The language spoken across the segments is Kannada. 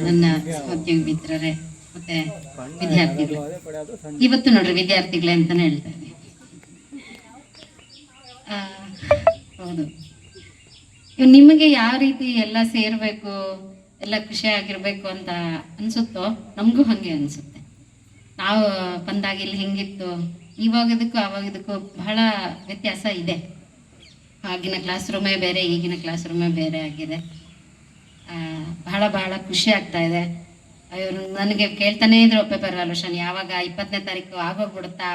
ನನ್ನ ಸಹೋದ್ಯೋಗಿ ಮಿತ್ರರೇ ಮತ್ತೆ ವಿದ್ಯಾರ್ಥಿಗಳು, ಇವತ್ತು ನೋಡ್ರಿ ವಿದ್ಯಾರ್ಥಿಗಳೇ ಅಂತಾನೆ ಹೇಳ್ತಾ ಇದ್ದೀನಿ. ಹೌದು, ನಿಮಗೆ ಯಾವ ರೀತಿ ಎಲ್ಲ ಸೇರ್ಬೇಕು, ಎಲ್ಲ ಖುಷಿಯಾಗಿರ್ಬೇಕು ಅಂತ ಅನ್ಸುತ್ತೋ ನಮಗೂ ಹಾಗೆ ಅನ್ಸುತ್ತೆ. ನಾವು ಬಂದಾಗ ಇಲ್ಲಿ ಹೆಂಗಿತ್ತು, ಇವಾಗಿದ್ದಕ್ಕೂ ಆವಾಗಿದ್ದಕ್ಕೂ ಬಹಳ ವ್ಯತ್ಯಾಸ ಇದೆ. ಆಗಿನ ಕ್ಲಾಸ್ ರೂಮೇ ಬೇರೆ, ಈಗಿನ ಕ್ಲಾಸ್ ರೂಮೇ ಬೇರೆ ಆಗಿದೆ. ಬಹಳ ಬಹಳ ಖುಷಿ ಆಗ್ತಾ ಇದೆ. ಇವರು ನನಗೆ ಕೇಳ್ತಾನೇ ಇದ್ರು, ಪೇಪರ್ ವ್ಯಾಲ್ಯೂಷನ್ ಯಾವಾಗ, 20ನೇ ತಾರೀಕು ಆಗೋಗ್ಬಿಡುತ್ತಾ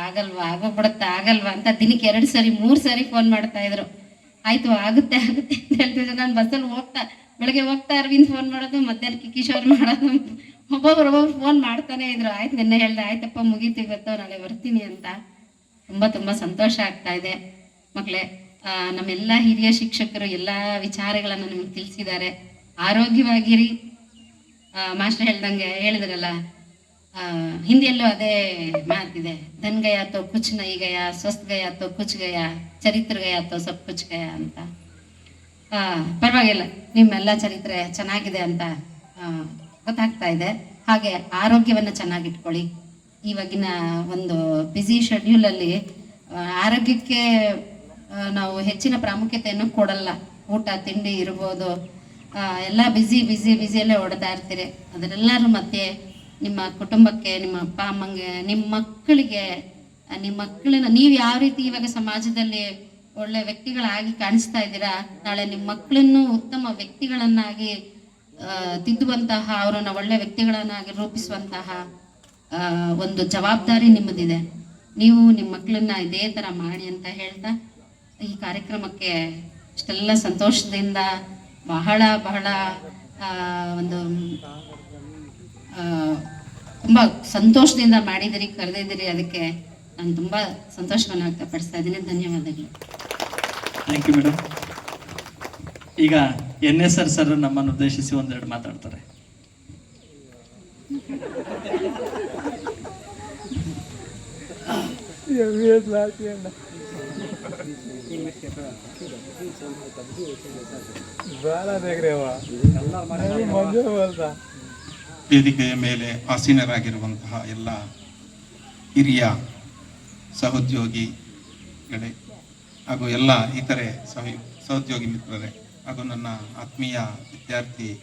ಆಗಲ್ವಾ ಅಂತ ದಿನಕ್ಕೆ 2 ಸರಿ 3 ಸರಿ ಫೋನ್ ಮಾಡ್ತಾ ಇದ್ರು. ಆಯ್ತು ಆಗುತ್ತೆ ಆಗುತ್ತೆ ಅಂತ ಹೇಳ್ತಿದ್ರು. ನಾನು ಬಸ್ಸಲ್ಲಿ ಬೆಳಗ್ಗೆ ಹೋಗ್ತಾ ಅರವಿಂದ್ ಫೋನ್ ಮಾಡೋದು, ಮಧ್ಯಾಹ್ನ ಕಿಶೋರ್ ಮಾಡೋದು, ಒಬ್ಬೊಬ್ರು ಫೋನ್ ಮಾಡ್ತಾನೆ ಇದ್ರು. ಆಯ್ತು ನಿನ್ನೆ ಹೇಳ್ದೆ, ಆಯ್ತಪ್ಪ ಮುಗೀತು ಇವತ್ತು, ನಾಳೆ ಬರ್ತೀನಿ ಅಂತ. ತುಂಬ ಸಂತೋಷ ಆಗ್ತಾ ಇದೆ ಮಕ್ಕಳೇ. ನಮ್ಮೆಲ್ಲ ಹಿರಿಯ ಶಿಕ್ಷಕರು ಎಲ್ಲ ವಿಚಾರಗಳನ್ನು ನಮಗೆ ತಿಳಿಸಿದ್ದಾರೆ. ಆರೋಗ್ಯವಾಗಿರಿ. ಮಾಸ್ಟರ್ ಹೇಳಿದ್ರಲ್ಲ, ಹಿಂದಿಯಲ್ಲೂ ಅದೇ ಮಾತಿದೆ, ಧನ್ ಗಯಾ ತೋ ಕುಚ್ ನೈ ಗಯಾ, ಸ್ವಸ್ಥ ಗಯಾ ತೋ ಕುಚ್ ಗಯಾ, ಚರಿತ್ರ ಗಯಾ ತೋ ಸಬ್ ಕುಚ್ ಗಯಾ ಅಂತ. ಪರವಾಗಿಲ್ಲ, ನಿಮ್ಮೆಲ್ಲ ಚರಿತ್ರೆ ಚೆನ್ನಾಗಿದೆ ಅಂತ ಗೊತ್ತಾಗ್ತಾ ಇದೆ. ಹಾಗೆ ಆರೋಗ್ಯವನ್ನು ಚೆನ್ನಾಗಿಟ್ಕೊಳ್ಳಿ. ಇವಾಗಿನ ಒಂದು ಬ್ಯುಸಿ ಶೆಡ್ಯೂಲಲ್ಲಿ ಆರೋಗ್ಯಕ್ಕೆ ನಾವು ಹೆಚ್ಚಿನ ಪ್ರಾಮುಖ್ಯತೆಯನ್ನು ಕೊಡಲ್ಲ. ಊಟ ತಿಂಡಿ ಇರ್ಬೋದು, ಎಲ್ಲ ಬಿಸಿಯಲ್ಲೇ ಓಡ್ತಾ ಇರ್ತೀರಿ. ಅದರೆಲ್ಲರೂ ಮತ್ತೆ ನಿಮ್ಮ ಕುಟುಂಬಕ್ಕೆ, ನಿಮ್ಮ ಅಪ್ಪ ಅಮ್ಮಂಗೆ, ನಿಮ್ಮ ಮಕ್ಕಳನ್ನ ನೀವು ಯಾವ ರೀತಿ ಇವಾಗ ಸಮಾಜದಲ್ಲಿ ಒಳ್ಳೆ ವ್ಯಕ್ತಿಗಳಾಗಿ ಕಾಣಿಸ್ತಾ ಇದ್ದೀರಾ, ನಾಳೆ ನಿಮ್ಮ ಮಕ್ಕಳನ್ನು ಉತ್ತಮ ವ್ಯಕ್ತಿಗಳನ್ನಾಗಿ ತಿದ್ದುವಂತಹ, ಅವರನ್ನ ಒಳ್ಳೆ ವ್ಯಕ್ತಿಗಳನ್ನಾಗಿ ರೂಪಿಸುವಂತಹ ಒಂದು ಜವಾಬ್ದಾರಿ ನಿಮ್ಮದಿದೆ. ನೀವು ನಿಮ್ಮ ಮಕ್ಕಳನ್ನ ಇದೇ ಥರ ಮಾಡಿ ಅಂತ ಹೇಳ್ತಾ, ಈ ಕಾರ್ಯಕ್ರಮಕ್ಕೆ ಇಷ್ಟೆಲ್ಲ ಸಂತೋಷದಿಂದ ಬಹಳ ಒಂದು ತುಂಬ ಸಂತೋಷದಿಂದ ಮಾಡಿದಿರಿ, ಕರೆದಿದ್ದೀರಿ. ಅದಕ್ಕೆ ನಾನು ತುಂಬ ಸಂತೋಷವನ್ನು ವ್ಯಕ್ತಪಡಿಸ್ತಾ ಇದ್ದೀನಿ. ಧನ್ಯವಾದಗಳು. Thank you madam. ಈಗ NSR ಸರ್ ನಮ್ಮನ್ನು ಉದ್ದೇಶಿಸಿ ಒಂದೆರಡು ಮಾತಾಡ್ತಾರೆ. ವೇದಿಕೆಯ ಮೇಲೆ ಆಸೀನರಾಗಿರುವಂತಹ ಎಲ್ಲ ಹಿರಿಯ ಸಹೋದ್ಯೋಗಿಗಳೇ ಹಾಗೂ ಎಲ್ಲ ಇತರೆ ಸಹೋದ್ಯೋಗಿ ಮಿತ್ರರೇ ಹಾಗೂ ನನ್ನ ಆತ್ಮೀಯ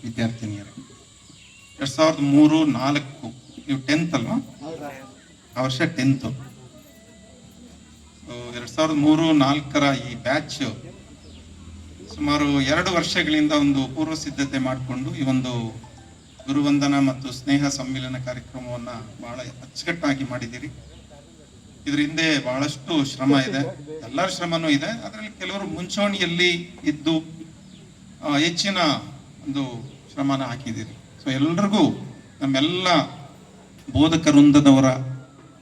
ವಿದ್ಯಾರ್ಥಿನಿಯರೇ, 2003-04 ನೀವು 10th ಅಲ್ವಾ? ಆ ವರ್ಷ 10th. 2003-04 ಈ ಬ್ಯಾಚ್ ಸುಮಾರು 2 ವರ್ಷಗಳಿಂದ ಒಂದು ಪೂರ್ವ ಸಿದ್ಧತೆ ಮಾಡಿಕೊಂಡು ಈ ಒಂದು ಗುರುವಂದನ ಮತ್ತು ಸ್ನೇಹ ಸಮ್ಮಿಲನ ಕಾರ್ಯಕ್ರಮವನ್ನು ಬಹಳ ಅಚ್ಚುಕಟ್ಟಾಗಿ ಮಾಡಿದ್ದೀರಿ. ಇದ್ರ ಹಿಂದೆ ಬಹಳಷ್ಟು ಶ್ರಮ ಇದೆ, ಎಲ್ಲರ ಶ್ರಮನೂ ಇದೆ. ಅದರಲ್ಲಿ ಕೆಲವರು ಮುಂಚೂಣಿಯಲ್ಲಿ ಇದ್ದು ಹೆಚ್ಚಿನ ಒಂದು ಶ್ರಮನ ಹಾಕಿದ್ದೀರಿ. ಸೊ ಎಲ್ರಿಗೂ ನಮ್ಮೆಲ್ಲ ಬೋಧಕ ವೃಂದದವರ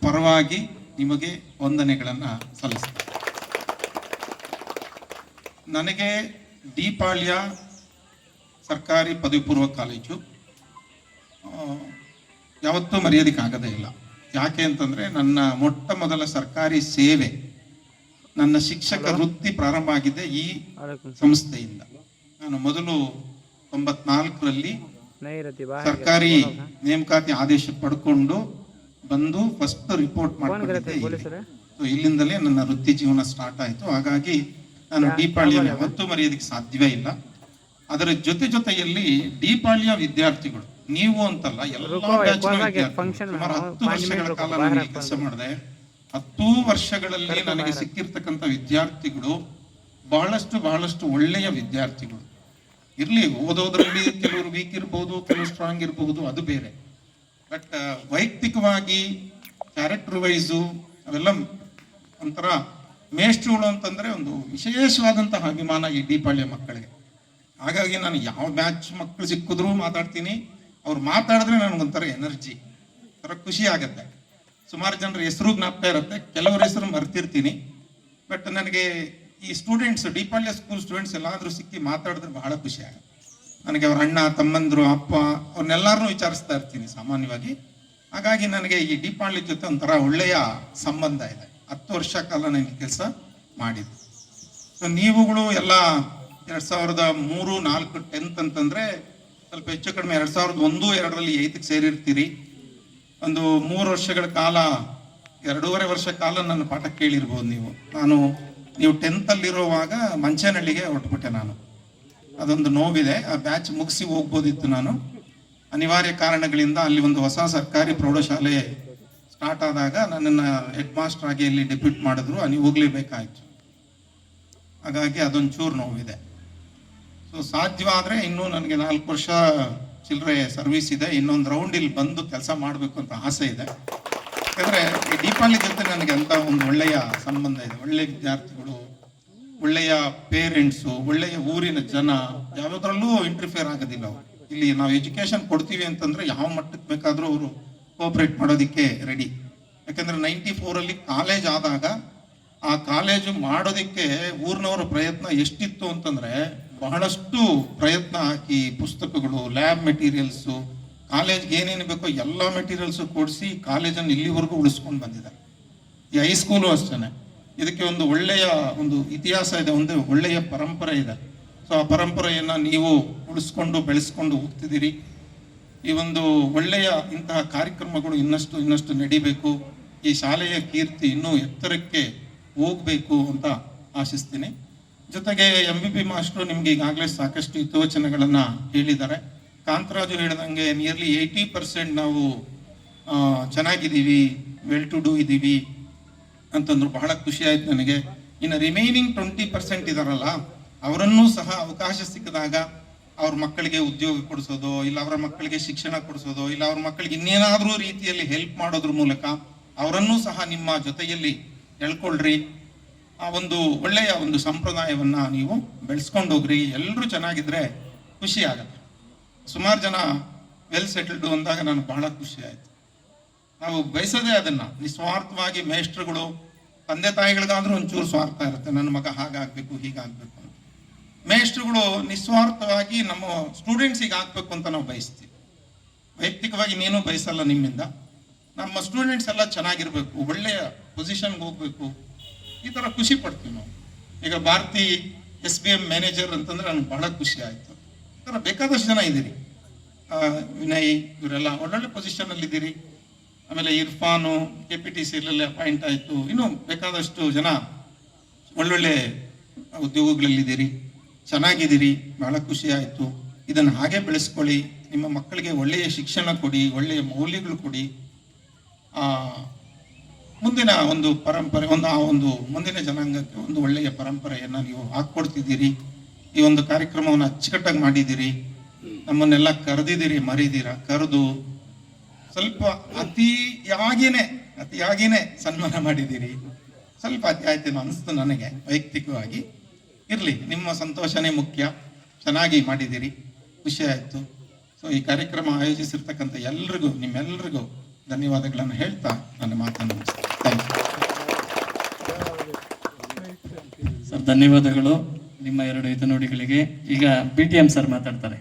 ಪರವಾಗಿ ನಿಮಗೆ ವಂದನೆಗಳನ್ನು ಸಲ್ಲಿಸ್ತಾರೆ. ನನಗೆ ದೀಪಾಳ್ಯ ಸರ್ಕಾರಿ ಪದವಿ ಪೂರ್ವ ಕಾಲೇಜು ಯಾವತ್ತೂ ಮರೆಯೋದಕ್ಕಾಗದೇ ಇಲ್ಲ. ಯಾಕೆ ಅಂತಂದರೆ ನನ್ನ ಮೊಟ್ಟ ಮೊದಲ ಸರ್ಕಾರಿ ಸೇವೆ, ನನ್ನ ಶಿಕ್ಷಕ ವೃತ್ತಿ ಪ್ರಾರಂಭ ಆಗಿದೆ ಈ ಸಂಸ್ಥೆಯಿಂದ. ನಾನು ಮೊದಲು 94ರಲ್ಲಿ ಸರ್ಕಾರಿ ನೇಮಕಾತಿ ಆದೇಶ ಪಡ್ಕೊಂಡು ಬಂದು ಫಸ್ಟ್ ರಿಪೋರ್ಟ್ ಮಾಡ್ಕೊಂಡಿದ್ದೆ. ಇಲ್ಲಿಂದಲೇ ನನ್ನ ವೃತ್ತಿ ಜೀವನ ಸ್ಟಾರ್ಟ್ ಆಯಿತು. ಹಾಗಾಗಿ ನಾನು ದೀಪಾಳ್ಯ ಯಾವತ್ತೂ ಮರೆಯೋದಕ್ಕೆ ಸಾಧ್ಯವೇ ಇಲ್ಲ. ಅದರ ಜೊತೆಯಲ್ಲಿ ದೀಪಾಳ್ಯ ವಿದ್ಯಾರ್ಥಿಗಳು, ನೀವು ಅಂತಲ್ಲ, ಎಲ್ಲ ಸುಮಾರು 10 ವರ್ಷಗಳ ಕಾಲ ನನಗೆ ಕೆಲಸ ಮಾಡಿದೆ. 10 ವರ್ಷಗಳಲ್ಲಿ ನನಗೆ ಸಿಕ್ಕಿರ್ತಕ್ಕಂಥ ವಿದ್ಯಾರ್ಥಿಗಳು ಬಹಳಷ್ಟು ಒಳ್ಳೆಯ ವಿದ್ಯಾರ್ಥಿಗಳು. ಇರ್ಲಿ, ಓದೋದ್ರಲ್ಲಿ ಕೆಲವರು ವೀಕ್ ಇರ್ಬೋದು, ಕೆಲವರು ಸ್ಟ್ರಾಂಗ್ ಇರಬಹುದು, ಅದು ಬೇರೆ. ಬಟ್ ವೈಯಕ್ತಿಕವಾಗಿ ಕ್ಯಾರೆಕ್ಟರ್ ವೈಸು ಅವೆಲ್ಲ ಒಂಥರ ಮೇಷ್ಟ್ರುಗಳು ಅಂತಂದ್ರೆ ಒಂದು ವಿಶೇಷವಾದಂತಹ ಅಭಿಮಾನ ಈ ದೀಪಾಳ್ಯ ಮಕ್ಕಳಿಗೆ. ಹಾಗಾಗಿ ನಾನು ಯಾವ ಬ್ಯಾಚ್ ಮಕ್ಕಳು ಸಿಕ್ಕಿದ್ರೂ ಮಾತಾಡ್ತೀನಿ. ಅವ್ರು ಮಾತಾಡಿದ್ರೆ ನನಗೊಂಥರ ಎನರ್ಜಿ, ಥರ ಖುಷಿ ಆಗತ್ತೆ. ಸುಮಾರು ಜನರ ಹೆಸರು ಜ್ಞಾಪಕ ಇರುತ್ತೆ, ಕೆಲವ್ರ ಹೆಸರು ಮರ್ತಿರ್ತೀನಿ. ಬಟ್ ನನಗೆ ಈ ಸ್ಟೂಡೆಂಟ್ಸ್, ದೀಪಾಳ್ಯ ಸ್ಕೂಲ್ ಸ್ಟೂಡೆಂಟ್ಸ್ ಎಲ್ಲಾದರೂ ಸಿಕ್ಕಿ ಮಾತಾಡಿದ್ರೆ ಬಹಳ ಖುಷಿ ಆಗುತ್ತೆ ನನಗೆ. ಅವ್ರ ಅಣ್ಣ ತಮ್ಮಂದ್ರು, ಅಪ್ಪ, ಅವ್ರನ್ನೆಲ್ಲರನ್ನೂ ವಿಚಾರಿಸ್ತಾ ಇರ್ತೀನಿ ಸಾಮಾನ್ಯವಾಗಿ. ಹಾಗಾಗಿ ನನಗೆ ಈ ದೀಪಾಳ್ಯ ಜೊತೆ ಒಂಥರ ಒಳ್ಳೆಯ ಸಂಬಂಧ ಇದೆ. 10 ವರ್ಷ ಕಾಲ ನನಗೆ ಕೆಲಸ ಮಾಡಿದ್ದು. ಸೊ ನೀವುಗಳು ಎಲ್ಲ 2003-04 10th ಅಂತಂದ್ರೆ ಸ್ವಲ್ಪ ಹೆಚ್ಚು ಕಡಿಮೆ 2001-2ರಲ್ಲಿ 8ಕ್ಕೆ ಸೇರಿರ್ತೀರಿ. ಒಂದು 3 ವರ್ಷಗಳ ಕಾಲ, 2.5 ವರ್ಷ ಕಾಲ ನನ್ನ ಪಾಠ ಕೇಳಿರ್ಬೋದು ನೀವು. ನೀವು 10th ಅಲ್ಲಿರುವಾಗ ಮಂಚನಹಳ್ಳಿಗೆ ಹೊರಟ್ಬಿಟ್ಟೆ ನಾನು. ಅದೊಂದು ನೋವಿದೆ. ಆ ಬ್ಯಾಚ್ ಮುಗಿಸಿ ಹೋಗ್ಬೋದಿತ್ತು ನಾನು. ಅನಿವಾರ್ಯ ಕಾರಣಗಳಿಂದ ಅಲ್ಲಿ ಒಂದು ಹೊಸ ಸರ್ಕಾರಿ ಪ್ರೌಢಶಾಲೆ ಸ್ಟಾರ್ಟ್ ಆದಾಗ ನನ್ನನ್ನು ಹೆಡ್ ಮಾಸ್ಟರ್ ಆಗಿ ಅಲ್ಲಿ ಡೆಪ್ಯೂಟ್ ಮಾಡಿದ್ರು. ನೀವು ಹೋಗ್ಲೇಬೇಕಾಯ್ತು. ಹಾಗಾಗಿ ಅದೊಂಚೂರು ನೋವಿದೆ. ಸೊ ಸಾಧ್ಯವಾದರೆ ಇನ್ನೂ ನನಗೆ 4 ವರ್ಷ ಚಿಲ್ಲರೆ ಸರ್ವಿಸ್ ಇದೆ. ಇನ್ನೊಂದು ರೌಂಡ್ ಇಲ್ಲಿ ಬಂದು ಕೆಲಸ ಮಾಡಬೇಕು ಅಂತ ಆಸೆ ಇದೆ. ಯಾಕಂದರೆ ಈ ದೀಪಾವಳಿ ಜೊತೆ ನನಗೆ ಅಂತ ಒಂದು ಒಳ್ಳೆಯ ಸಂಬಂಧ ಇದೆ. ಒಳ್ಳೆಯ ವಿದ್ಯಾರ್ಥಿಗಳು, ಒಳ್ಳೆಯ ಪೇರೆಂಟ್ಸು, ಒಳ್ಳೆಯ ಊರಿನ ಜನ, ಯಾವುದ್ರಲ್ಲೂ ಇಂಟರ್ಫಿಯರ್ ಆಗೋದಿಲ್ಲ ಅವರು. ಇಲ್ಲಿ ನಾವು ಎಜುಕೇಶನ್ ಕೊಡ್ತೀವಿ ಅಂತಂದರೆ ಯಾವ ಮಟ್ಟಕ್ಕೆ ಬೇಕಾದರೂ ಅವರು ಕೋಆಪ್ರೇಟ್ ಮಾಡೋದಕ್ಕೆ ರೆಡಿ. ಯಾಕಂದರೆ 94ಅಲ್ಲಿ ಕಾಲೇಜ್ ಆದಾಗ ಆ ಕಾಲೇಜು ಮಾಡೋದಕ್ಕೆ ಊರಿನವರ ಪ್ರಯತ್ನ ಎಷ್ಟಿತ್ತು ಅಂತಂದರೆ, ಬಹಳಷ್ಟು ಪ್ರಯತ್ನ ಹಾಕಿ ಪುಸ್ತಕಗಳು, ಲ್ಯಾಬ್ ಮೆಟೀರಿಯಲ್ಸು, ಕಾಲೇಜ್ಗೆ ಏನೇನು ಬೇಕೋ ಎಲ್ಲ ಮೆಟೀರಿಯಲ್ಸು ಕೊಡಿಸಿ ಕಾಲೇಜನ್ನು ಇಲ್ಲಿವರೆಗೂ ಉಳಿಸ್ಕೊಂಡು ಬಂದಿದ್ದಾರೆ. ಈ ಹೈಸ್ಕೂಲು ಅಷ್ಟೇ. ಇದಕ್ಕೆ ಒಂದು ಒಳ್ಳೆಯ ಒಂದು ಇತಿಹಾಸ ಇದೆ, ಒಂದು ಒಳ್ಳೆಯ ಪರಂಪರೆ ಇದೆ. ಸೊ ಆ ಪರಂಪರೆಯನ್ನು ನೀವು ಉಳಿಸ್ಕೊಂಡು ಬೆಳೆಸ್ಕೊಂಡು ಹೋಗ್ತಿದ್ದೀರಿ. ಈ ಒಂದು ಒಳ್ಳೆಯ ಇಂತಹ ಕಾರ್ಯಕ್ರಮಗಳು ಇನ್ನಷ್ಟು ನಡಿಬೇಕು. ಈ ಶಾಲೆಯ ಕೀರ್ತಿ ಇನ್ನೂ ಎತ್ತರಕ್ಕೆ ಹೋಗಬೇಕು ಅಂತ ಆಶಿಸ್ತೀನಿ. ಜೊತೆಗೆ MBB ಮಾಸ್ಟ್ರು ನಿಮ್ಗೆ ಈಗಾಗಲೇ ಸಾಕಷ್ಟು ಹಿತವಚನಗಳನ್ನು ಹೇಳಿದ್ದಾರೆ. ಕಾಂತರಾಜು ಹೇಳಿದಂಗೆ ನಿಯರ್ಲಿ 80% ನಾವು ಚೆನ್ನಾಗಿದ್ದೀವಿ, ವೆಲ್ ಟು ಡೂ ಇದ್ದೀವಿ ಅಂತಂದ್ರು. ಬಹಳ ಖುಷಿ ಆಯ್ತು ನನಗೆ. ಇನ್ನು ರಿಮೈನಿಂಗ್ 20% ಇದಾರಲ್ಲ, ಅವರನ್ನೂ ಸಹ ಅವಕಾಶ ಸಿಕ್ಕಿದಾಗ ಅವ್ರ ಮಕ್ಕಳಿಗೆ ಉದ್ಯೋಗ ಕೊಡಿಸೋದು, ಇಲ್ಲ ಅವರ ಮಕ್ಕಳಿಗೆ ಶಿಕ್ಷಣ ಕೊಡಿಸೋದು, ಇಲ್ಲ ಅವ್ರ ಮಕ್ಕಳಿಗೆ ಇನ್ನೇನಾದರೂ ರೀತಿಯಲ್ಲಿ ಹೆಲ್ಪ್ ಮಾಡೋದ್ರ ಮೂಲಕ ಅವರನ್ನೂ ಸಹ ನಿಮ್ಮ ಜೊತೆಯಲ್ಲಿ ಎಳ್ಕೊಳ್ರಿ. ಆ ಒಂದು ಒಳ್ಳೆಯ ಒಂದು ಸಂಪ್ರದಾಯವನ್ನು ನೀವು ಬೆಳೆಸ್ಕೊಂಡು ಹೋಗ್ರಿ. ಎಲ್ಲರೂ ಚೆನ್ನಾಗಿದ್ರೆ ಖುಷಿ ಆಗತ್ತೆ. ಸುಮಾರು ಜನ ವೆಲ್ ಸೆಟಲ್ಡು ಅಂದಾಗ ನನಗೆ ಬಹಳ ಖುಷಿ ಆಯಿತು. ನಾವು ಬಯಸೋದೇ ಅದನ್ನು. ನಿಸ್ವಾರ್ಥವಾಗಿ ಮೇಷ್ಟ್ರುಗಳು, ತಂದೆ ತಾಯಿಗಳಿಗಾದ್ರೂ ಒಂಚೂರು ಸ್ವಾರ್ಥ ಇರುತ್ತೆ, ನನ್ನ ಮಗ ಹಾಗಾಗಬೇಕು ಹೀಗಾಗಬೇಕು ಅಂತ. ಮೇಷ್ಟ್ರುಗಳು ನಿಸ್ವಾರ್ಥವಾಗಿ ನಮ್ಮ ಸ್ಟೂಡೆಂಟ್ಸಿಗೆ ಆಗಬೇಕು ಅಂತ ನಾವು ಬಯಸ್ತೀವಿ. ವೈಯಕ್ತಿಕವಾಗಿ ನೀನು ಬಯಸಲ್ಲ ನಿಮ್ಮಿಂದ. ನಮ್ಮ ಸ್ಟೂಡೆಂಟ್ಸ್ ಎಲ್ಲ ಚೆನ್ನಾಗಿರ್ಬೇಕು, ಒಳ್ಳೆಯ ಪೊಸಿಷನ್ಗೆ ಹೋಗ್ಬೇಕು, ಈ ಥರ ಖುಷಿ ಪಡ್ತೀವಿ ನಾವು. ಈಗ ಭಾರತಿ SBM ಮ್ಯಾನೇಜರ್ ಅಂತಂದ್ರೆ ನನಗೆ ಬಹಳ ಖುಷಿ ಆಯಿತು. ಈ ಥರ ಬೇಕಾದಷ್ಟು ಜನ ಇದ್ದೀರಿ. ವಿನಯ್, ಇವರೆಲ್ಲ ಒಳ್ಳೊಳ್ಳೆ ಪೊಸಿಷನಲ್ಲಿದ್ದೀರಿ. ಆಮೇಲೆ ಇರ್ಫಾನು KPTCಯಲ್ಲಿ ಅಪಾಯಿಂಟ್ ಆಯಿತು. ಇನ್ನೂ ಬೇಕಾದಷ್ಟು ಜನ ಒಳ್ಳೊಳ್ಳೆ ಉದ್ಯೋಗಗಳಲ್ಲಿದ್ದೀರಿ, ಚೆನ್ನಾಗಿದ್ದೀರಿ. ಬಹಳ ಖುಷಿ ಆಯಿತು. ಇದನ್ನು ಹಾಗೆ ಬೆಳೆಸ್ಕೊಳ್ಳಿ. ನಿಮ್ಮ ಮಕ್ಕಳಿಗೆ ಒಳ್ಳೆಯ ಶಿಕ್ಷಣ ಕೊಡಿ, ಒಳ್ಳೆಯ ಮೌಲ್ಯಗಳು ಕೊಡಿ. ಮುಂದಿನ ಒಂದು ಪರಂಪರೆ, ಒಂದು ಮುಂದಿನ ಜನಾಂಗಕ್ಕೆ ಒಂದು ಒಳ್ಳೆಯ ಪರಂಪರೆಯನ್ನು ನೀವು ಹಾಕ್ಕೊಡ್ತಿದ್ದೀರಿ. ಈ ಒಂದು ಕಾರ್ಯಕ್ರಮವನ್ನು ಅಚ್ಚುಕಟ್ಟಾಗಿ ಮಾಡಿದ್ದೀರಿ. ನಮ್ಮನ್ನೆಲ್ಲ ಕರೆದಿದ್ದೀರಿ, ಕರೆದು ಸ್ವಲ್ಪ ಅತಿಯಾಗಿನೇ ಸನ್ಮಾನ ಮಾಡಿದ್ದೀರಿ. ಸ್ವಲ್ಪ ಅತಿ ಆಯ್ತೇನೋ ಅನಿಸ್ತು ನನಗೆ ವೈಯಕ್ತಿಕವಾಗಿ. ಇರಲಿ, ನಿಮ್ಮ ಸಂತೋಷನೇ ಮುಖ್ಯ. ಚೆನ್ನಾಗಿ ಮಾಡಿದ್ದೀರಿ, ಖುಷಿ ಆಯಿತು. ಸೊ ಈ ಕಾರ್ಯಕ್ರಮ ಆಯೋಜಿಸಿರ್ತಕ್ಕಂಥ ನಿಮ್ಮೆಲ್ಲರಿಗೂ ಧನ್ಯವಾದಗಳನ್ನು ಹೇಳ್ತಾ ನನ್ನ ಮಾತನ್ನು ಮುಗಿಸ್ತೇನೆ. Thank you sir. ಧನ್ಯವಾದಗಳು ನಿಮ್ಮ 2 ಹಿತನುಡಿಗಳಿಗೆ. ಈಗ BTM ಸರ್ ಮಾತಾಡ್ತಾರೆ.